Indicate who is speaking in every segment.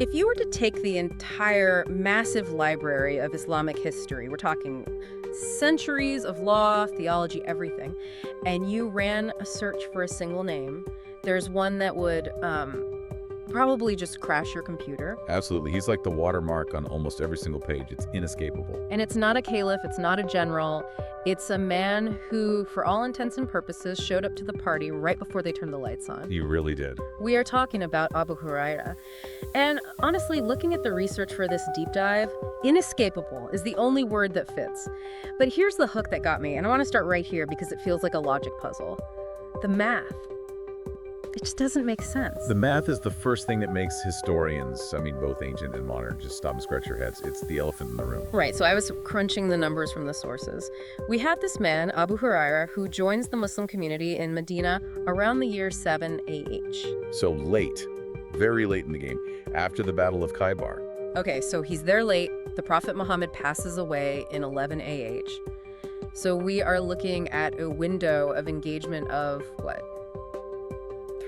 Speaker 1: If you were to take the entire massive library of Islamic history, we're talking centuries of law, theology, everything, and you ran a search for a single name, there's one that would probably just crash your computer.
Speaker 2: Absolutely. He's like the watermark on almost every single page. It's inescapable.
Speaker 1: And it's not a caliph, it's not a general. It's a man who, for all intents and purposes, showed up to the party right before they turned the lights on.
Speaker 2: He really did.
Speaker 1: We are talking about Abu Hurairah. And honestly, looking at the research for this deep dive, inescapable is the only word that fits. But here's the hook that got me, and I want to start right here because it feels like a logic puzzle. The math. It just doesn't make sense.
Speaker 2: The math is the first thing that makes historians, I mean, both ancient and modern, just stop and scratch your heads. It's the elephant in the room.
Speaker 1: Right, so I was crunching the numbers from the sources. We had this man, Abu Hurairah, who joins the Muslim community in Medina around the year 7 AH.
Speaker 2: So late, very late in the game, after the Battle of Khaybar.
Speaker 1: Okay, so he's there late. The Prophet Muhammad passes away in 11 AH. So we are looking at a window of engagement of, what,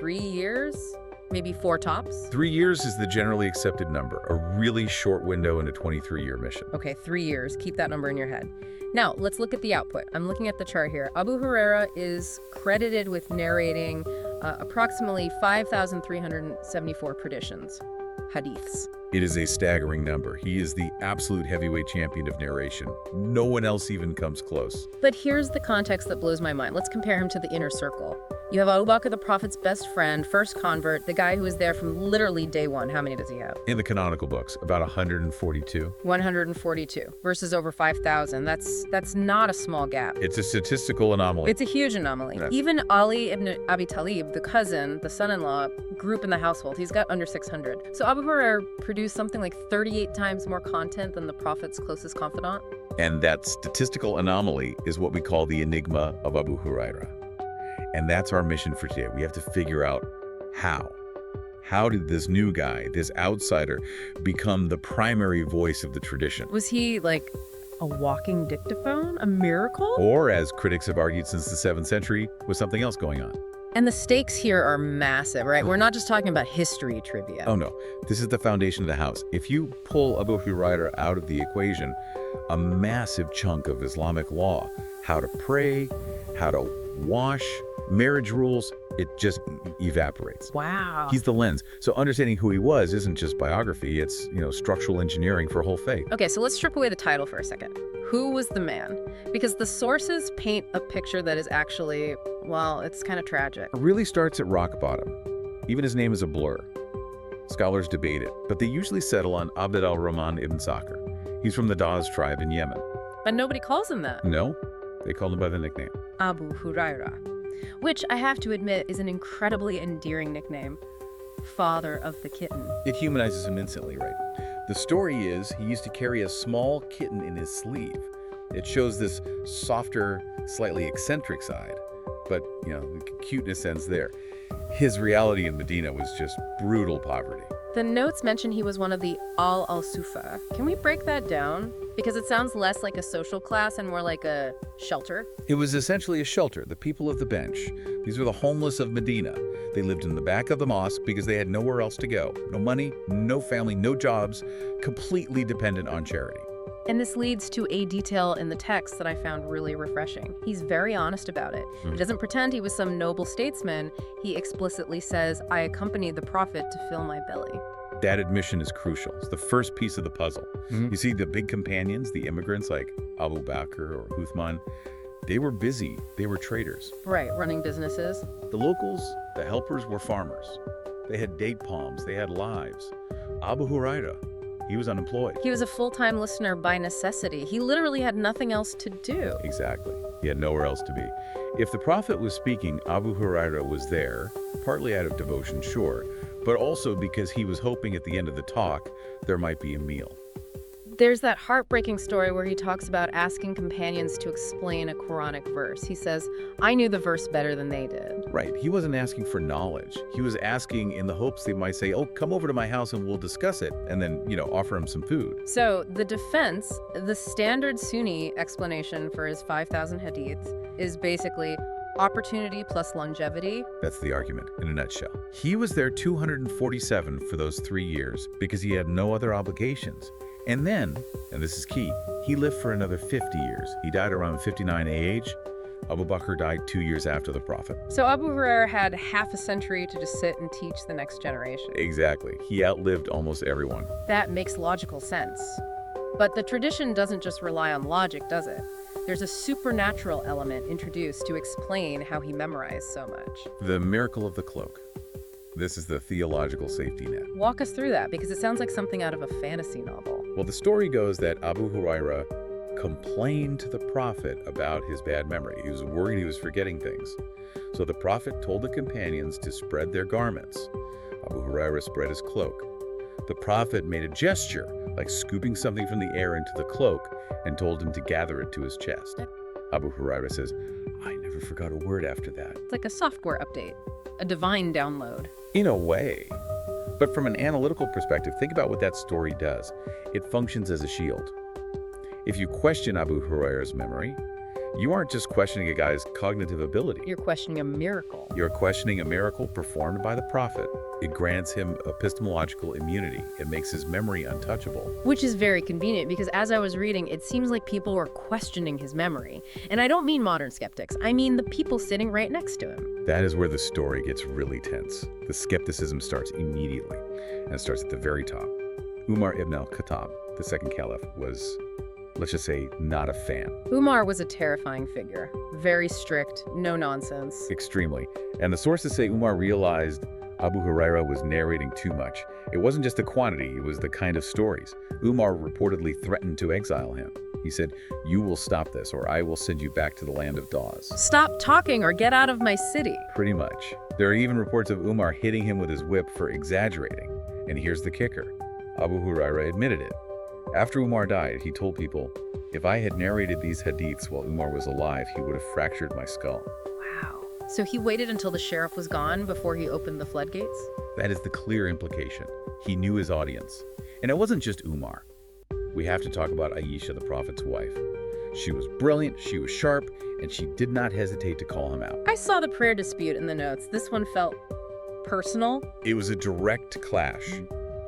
Speaker 1: 3 years? Maybe 4 tops?
Speaker 2: 3 years is the generally accepted number, a really short window in a 23-year mission.
Speaker 1: Okay, 3 years. Keep that number in your head. Now, let's look at the output. I'm looking at the chart here. Abu Hurairah is credited with narrating approximately 5,374 traditions, hadiths.
Speaker 2: It is a staggering number. He is the absolute heavyweight champion of narration. No one else even comes close.
Speaker 1: But here's the context that blows my mind. Let's compare him to the inner circle. You have Abu Bakr, the Prophet's best friend, first convert, the guy who was there from literally day one. How many does he have?
Speaker 2: In the canonical books, about 142.
Speaker 1: 142 versus over 5,000. That's not a small gap.
Speaker 2: It's a statistical anomaly.
Speaker 1: It's a huge anomaly.
Speaker 2: Yeah.
Speaker 1: Even Ali ibn Abi Talib, the cousin, the son-in-law, grew up in the household. He's got under 600. So Abu Hurairah produced something like 38 times more content than the Prophet's closest confidant.
Speaker 2: And that statistical anomaly is what we call the enigma of Abu Hurairah. And that's our mission for today. We have to figure out how. How did this new guy, this outsider, become the primary voice of the tradition?
Speaker 1: Was he like a walking dictaphone? A miracle?
Speaker 2: Or, as critics have argued since the 7th century, was something else going on?
Speaker 1: And the stakes here are massive, right? We're not just talking about history trivia.
Speaker 2: Oh no, this is the foundation of the house. If you pull Abu Hurairah out of the equation, a massive chunk of Islamic law, how to pray, how to wash, marriage rules, it just evaporates.
Speaker 1: Wow.
Speaker 2: He's the lens. So understanding who he was isn't just biography, it's, structural engineering for whole faith.
Speaker 1: Okay, so let's strip away the title for a second. Who was the man? Because the sources paint a picture that is actually, well, it's kind of tragic.
Speaker 2: It really starts at rock bottom. Even his name is a blur. Scholars debate it, but they usually settle on Abd al-Rahman ibn Sakhr. He's from the Daz tribe in Yemen.
Speaker 1: But nobody calls him that.
Speaker 2: No, they called him by the nickname.
Speaker 1: Abu Hurairah, which I have to admit is an incredibly endearing nickname. Father of the kitten.
Speaker 2: It humanizes him instantly, right? The story is he used to carry a small kitten in his sleeve. It shows this softer, slightly eccentric side, but, the cuteness ends there. His reality in Medina was just brutal poverty.
Speaker 1: The notes mention he was one of the al-Sufa. Can we break that down? Because it sounds less like a social class and more like a shelter.
Speaker 2: It was essentially a shelter, the people of the bench. These were the homeless of Medina. They lived in the back of the mosque because they had nowhere else to go. No money, no family, no jobs, completely dependent on charity.
Speaker 1: And this leads to a detail in the text that I found really refreshing. He's very honest about it. He doesn't pretend he was some noble statesman. He explicitly says, I accompanied the Prophet to fill my belly.
Speaker 2: That admission is crucial. It's the first piece of the puzzle. You see, the big companions, the immigrants like Abu Bakr or Uthman, they were busy. They were traders.
Speaker 1: Right, running businesses.
Speaker 2: The locals, the helpers, were farmers. They had date palms. They had lives. Abu Hurairah, he was unemployed.
Speaker 1: He was a full-time listener by necessity. He literally had nothing else to do.
Speaker 2: Exactly. He had nowhere else to be. If the Prophet was speaking, Abu Hurairah was there, partly out of devotion, sure, but also because he was hoping at the end of the talk there might be a meal.
Speaker 1: There's that heartbreaking story where he talks about asking companions to explain a Quranic verse. He says, I knew the verse better than they did.
Speaker 2: Right. He wasn't asking for knowledge. He was asking in the hopes they might say, oh, come over to my house and we'll discuss it, and then, offer him some food.
Speaker 1: So the defense, the standard Sunni explanation for his 5,000 hadiths is basically Opportunity plus longevity.
Speaker 2: That's the argument in a nutshell. He was there 247 for those 3 years because he had no other obligations. And then, and this is key, he lived for another 50 years. He died around 59 AH. Abu Bakr died 2 years after the Prophet.
Speaker 1: So Abu Hurairah had half a century to just sit and teach the next generation.
Speaker 2: Exactly. He outlived almost everyone.
Speaker 1: That makes logical sense. But the tradition doesn't just rely on logic, does it? There's a supernatural element introduced to explain how he memorized so much.
Speaker 2: The miracle of the cloak. This is the theological safety net.
Speaker 1: Walk us through that, because it sounds like something out of a fantasy novel.
Speaker 2: Well, the story goes that Abu Hurairah complained to the Prophet about his bad memory. He was worried he was forgetting things. So the Prophet told the companions to spread their garments. Abu Hurairah spread his cloak. The Prophet made a gesture, like scooping something from the air into the cloak, and told him to gather it to his chest. Abu Hurairah says, "I never forgot a word after that."
Speaker 1: It's like a software update, a divine download.
Speaker 2: In a way. But from an analytical perspective, think about what that story does. It functions as a shield. If you question Abu Hurairah's memory, you aren't just questioning a guy's cognitive ability.
Speaker 1: You're questioning a miracle.
Speaker 2: You're questioning a miracle performed by the Prophet. It grants him epistemological immunity. It makes his memory untouchable.
Speaker 1: Which is very convenient, because as I was reading, it seems like people were questioning his memory. And I don't mean modern skeptics. I mean the people sitting right next to him.
Speaker 2: That is where the story gets really tense. The skepticism starts immediately, and it starts at the very top. Umar ibn al-Khattab, the second caliph, was, let's just say, not a fan.
Speaker 1: Umar was a terrifying figure. Very strict, no nonsense.
Speaker 2: Extremely. And the sources say Umar realized Abu Hurairah was narrating too much. It wasn't just the quantity, it was the kind of stories. Umar reportedly threatened to exile him. He said, "You will stop this, or I will send you back to the land of Dawes."
Speaker 1: Stop talking or get out of my city.
Speaker 2: Pretty much. There are even reports of Umar hitting him with his whip for exaggerating. And here's the kicker. Abu Hurairah admitted it. After Umar died, he told people, "If I had narrated these hadiths while Umar was alive, he would have fractured my skull."
Speaker 1: Wow. So he waited until the sheriff was gone before he opened the floodgates?
Speaker 2: That is the clear implication. He knew his audience. And it wasn't just Umar. We have to talk about Aisha, the Prophet's wife. She was brilliant, she was sharp, and she did not hesitate to call him out.
Speaker 1: I saw the prayer dispute in the notes. This one felt personal.
Speaker 2: It was a direct clash.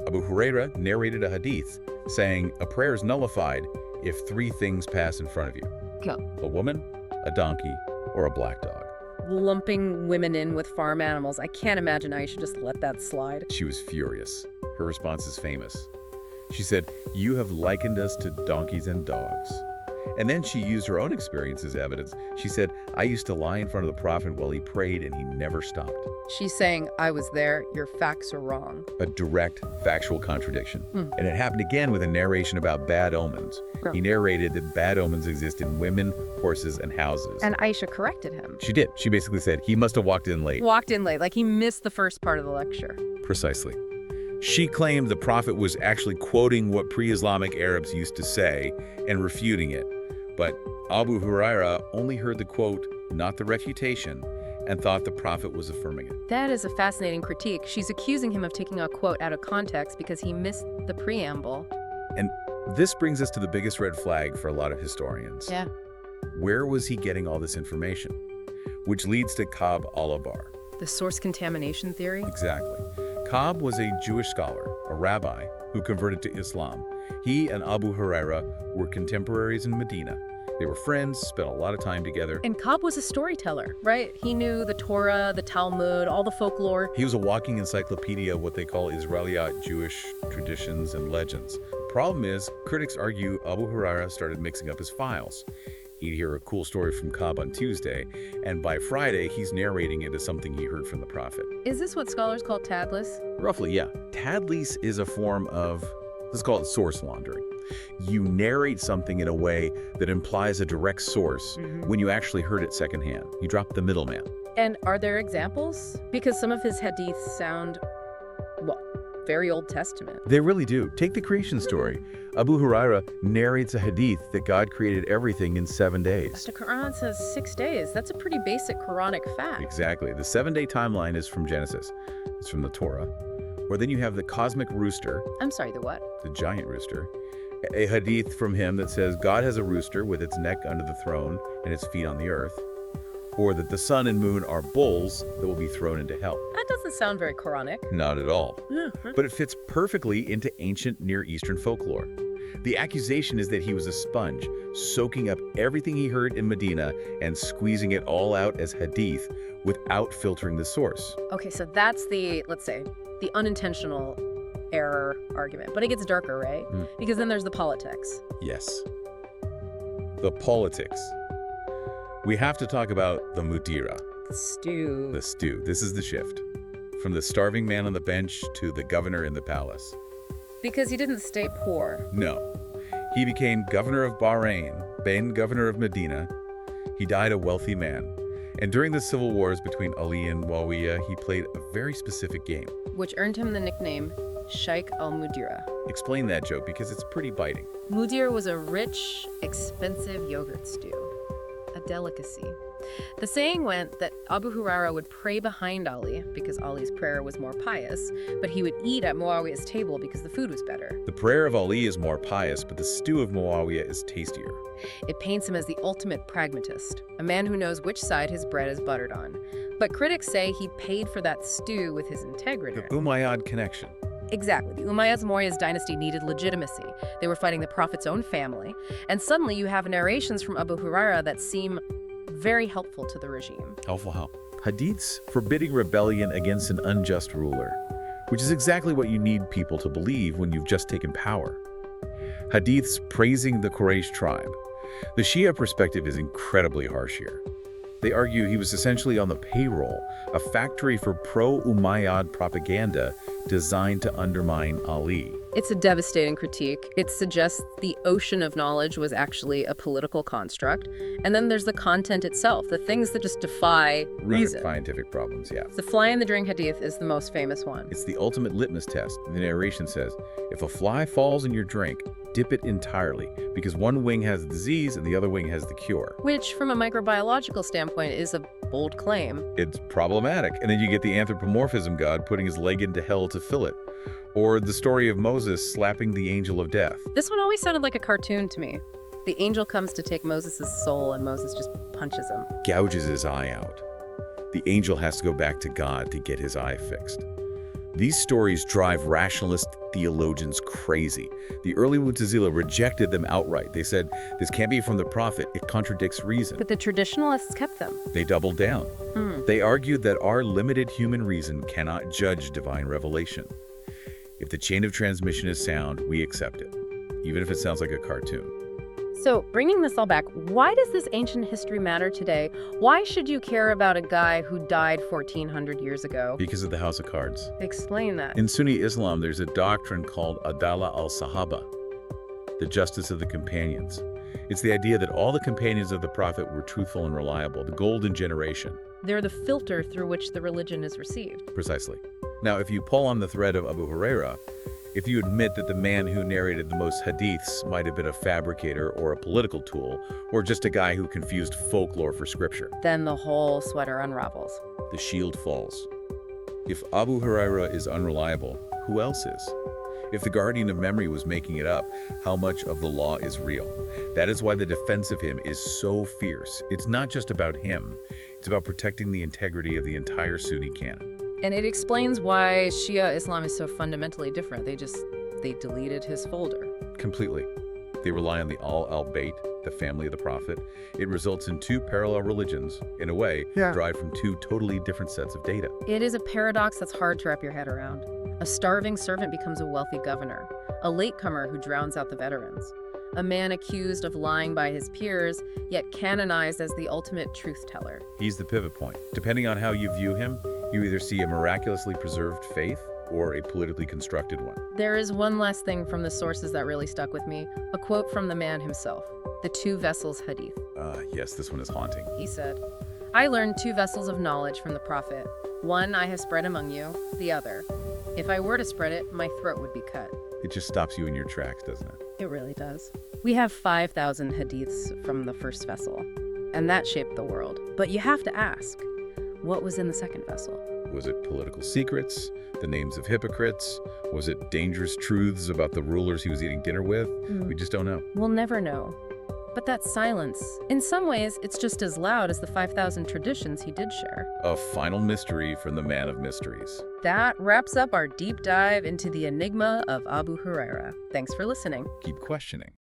Speaker 2: Abu Hurairah narrated a hadith saying a prayer is nullified if 3 things pass in front of you:
Speaker 1: Go.
Speaker 2: a woman, a donkey, or a black dog.
Speaker 1: Lumping women in with farm animals. I can't imagine Aisha just let that slide.
Speaker 2: She was furious. Her response is famous. She said, "You have likened us to donkeys and dogs." And then she used her own experience as evidence. She said, "I used to lie in front of the Prophet while he prayed and he never stopped."
Speaker 1: She's saying, I was there, your facts are wrong.
Speaker 2: A direct factual contradiction. And it happened again with a narration about bad omens.
Speaker 1: Yeah.
Speaker 2: He narrated that bad omens exist in women, horses, and houses.
Speaker 1: And Aisha corrected him.
Speaker 2: She did. She basically said, he must have walked in late.
Speaker 1: Walked in late, like he missed the first part of the lecture.
Speaker 2: Precisely. She claimed the Prophet was actually quoting what pre-Islamic Arabs used to say and refuting it. But Abu Hurairah only heard the quote, not the refutation, and thought the Prophet was affirming it.
Speaker 1: That is a fascinating critique. She's accusing him of taking a quote out of context because he missed the preamble.
Speaker 2: And this brings us to the biggest red flag for a lot of historians.
Speaker 1: Yeah.
Speaker 2: Where was he getting all this information? Which leads to Ka'b al-Ahbar.
Speaker 1: The source contamination theory?
Speaker 2: Exactly. Ka'b was a Jewish scholar, a rabbi, who converted to Islam. He and Abu Hurairah were contemporaries in Medina. They were friends, spent a lot of time together.
Speaker 1: And Ka'b was a storyteller, right? He knew the Torah, the Talmud, all the folklore.
Speaker 2: He was a walking encyclopedia of what they call Israelite Jewish traditions and legends. The problem is, critics argue Abu Hurairah started mixing up his files. He'd hear a cool story from Ka'b on Tuesday, and by Friday, he's narrating it as something he heard from the Prophet.
Speaker 1: Is this what scholars call tadlis?
Speaker 2: Roughly, yeah. Tadlis is a form of, let's call it source laundering. You narrate something in a way that implies a direct source when you actually heard it secondhand. You drop the middleman.
Speaker 1: And are there examples? Because some of his hadiths sound, well, very Old Testament.
Speaker 2: They really do. Take the creation story. Abu Hurairah narrates a hadith that God created everything in 7 days.
Speaker 1: The Quran says 6 days. That's a pretty basic Quranic fact.
Speaker 2: Exactly. The 7-day timeline is from Genesis. It's from the Torah. Or then you have the cosmic rooster.
Speaker 1: I'm sorry, the what?
Speaker 2: The giant rooster. A hadith from him that says God has a rooster with its neck under the throne and its feet on the earth. or that the sun and moon are bulls that will be thrown into hell.
Speaker 1: That doesn't sound very Quranic.
Speaker 2: Not at all. But it fits perfectly into ancient Near Eastern folklore. The accusation is that he was a sponge, soaking up everything he heard in Medina and squeezing it all out as hadith without filtering the source.
Speaker 1: Okay, so that's the, let's say, the unintentional error argument. But it gets darker, right? Because then there's the politics.
Speaker 2: Yes. The politics. We have to talk about the mutira.
Speaker 1: The stew.
Speaker 2: The stew. This is the shift. From the starving man on the bench to the governor in the palace.
Speaker 1: Because he didn't stay poor.
Speaker 2: No. He became governor of Bahrain, then governor of Medina. He died a wealthy man. And during the civil wars between Ali and Muawiyah, he played a very specific game.
Speaker 1: Which earned him the nickname Sheikh al-Mudira.
Speaker 2: Explain that joke because it's pretty biting.
Speaker 1: Mudir was a rich, expensive yogurt stew. A delicacy. The saying went that Abu Hurairah would pray behind Ali because Ali's prayer was more pious, but he would eat at Muawiyah's table because the food was better.
Speaker 2: The prayer of Ali is more pious, but the stew of Muawiyah is tastier.
Speaker 1: It paints him as the ultimate pragmatist, a man who knows which side his bread is buttered on. But critics say he paid for that stew with his integrity.
Speaker 2: The Umayyad connection.
Speaker 1: Exactly. The Umayyads dynasty needed legitimacy. They were fighting the Prophet's own family. And suddenly you have narrations from Abu Hurairah that seem very helpful to the regime.
Speaker 2: Helpful how? Hadiths forbidding rebellion against an unjust ruler, which is exactly what you need people to believe when you've just taken power. Hadiths praising the Quraysh tribe. The Shia perspective is incredibly harsh here. They argue he was essentially on the payroll, a factory for pro-Umayyad propaganda designed to undermine Ali.
Speaker 1: It's a devastating critique. It suggests the ocean of knowledge was actually a political construct. And then there's the content itself, the things that just defy reason.
Speaker 2: Scientific problems, yeah.
Speaker 1: The fly in the drink hadith is the most famous one.
Speaker 2: It's the ultimate litmus test. The narration says, if a fly falls in your drink, dip it entirely, because one wing has the disease and the other wing has the cure.
Speaker 1: Which, from a microbiological standpoint, is a bold claim.
Speaker 2: It's problematic. And then you get the anthropomorphism god putting his leg into hell to fill it. Or the story of Moses slapping the angel of death.
Speaker 1: This one always sounded like a cartoon to me. The angel comes to take Moses' soul and Moses just punches him.
Speaker 2: Gouges his eye out. The angel has to go back to God to get his eye fixed. These stories drive rationalist theologians crazy. The early Mu'tazila rejected them outright. They said, this can't be from the prophet, it contradicts reason.
Speaker 1: But the traditionalists kept them.
Speaker 2: They doubled down. They argued that our limited human reason cannot judge divine revelation. If the chain of transmission is sound, we accept it, even if it sounds like a cartoon.
Speaker 1: So, bringing this all back, why does this ancient history matter today? Why should you care about a guy who died 1,400 years ago?
Speaker 2: Because of the House of Cards.
Speaker 1: Explain that.
Speaker 2: In Sunni Islam, there's a doctrine called Adala al-Sahaba, the justice of the companions. It's the idea that all the companions of the Prophet were truthful and reliable, the golden generation.
Speaker 1: They're the filter through which the religion is received.
Speaker 2: Precisely. Now, if you pull on the thread of Abu Hurairah, if you admit that the man who narrated the most hadiths might have been a fabricator or a political tool, or just a guy who confused folklore for scripture,
Speaker 1: Then the whole sweater unravels.
Speaker 2: the shield falls. If Abu Hurairah is unreliable, who else is? If the guardian of memory was making it up, how much of the law is real? That is why the defense of him is so fierce. It's not just about him. It's about protecting the integrity of the entire Sunni canon.
Speaker 1: And it explains why Shia Islam is so fundamentally different. They deleted his folder.
Speaker 2: Completely. They rely on the al-Bayt, the family of the Prophet. It results in two parallel religions, in a way, derived from two totally different sets of data.
Speaker 1: It is a paradox that's hard to wrap your head around. A starving servant becomes a wealthy governor. A latecomer who drowns out the veterans. A man accused of lying by his peers, yet canonized as the ultimate truth teller.
Speaker 2: He's the pivot point. Depending on how you view him, you either see a miraculously preserved faith or a politically constructed one.
Speaker 1: There is one last thing from the sources that really stuck with me, a quote from the man himself, the two vessels hadith.
Speaker 2: Yes, this one is haunting.
Speaker 1: He said, I learned two vessels of knowledge from the Prophet. One I have spread among you, the other. If I were to spread it, my throat would be cut.
Speaker 2: It just stops you in your tracks, doesn't it?
Speaker 1: It really does. We have 5,000 hadiths from the first vessel, and that shaped the world. But you have to ask, what was in the second vessel?
Speaker 2: Was it political secrets, the names of hypocrites? Was it dangerous truths about the rulers he was eating dinner with? We just don't know.
Speaker 1: We'll never know. But that silence, in some ways, it's just as loud as the 5,000 traditions he did share.
Speaker 2: A final mystery from the man of mysteries.
Speaker 1: That wraps up our deep dive into the enigma of Abu Hurairah. Thanks for listening.
Speaker 2: Keep questioning.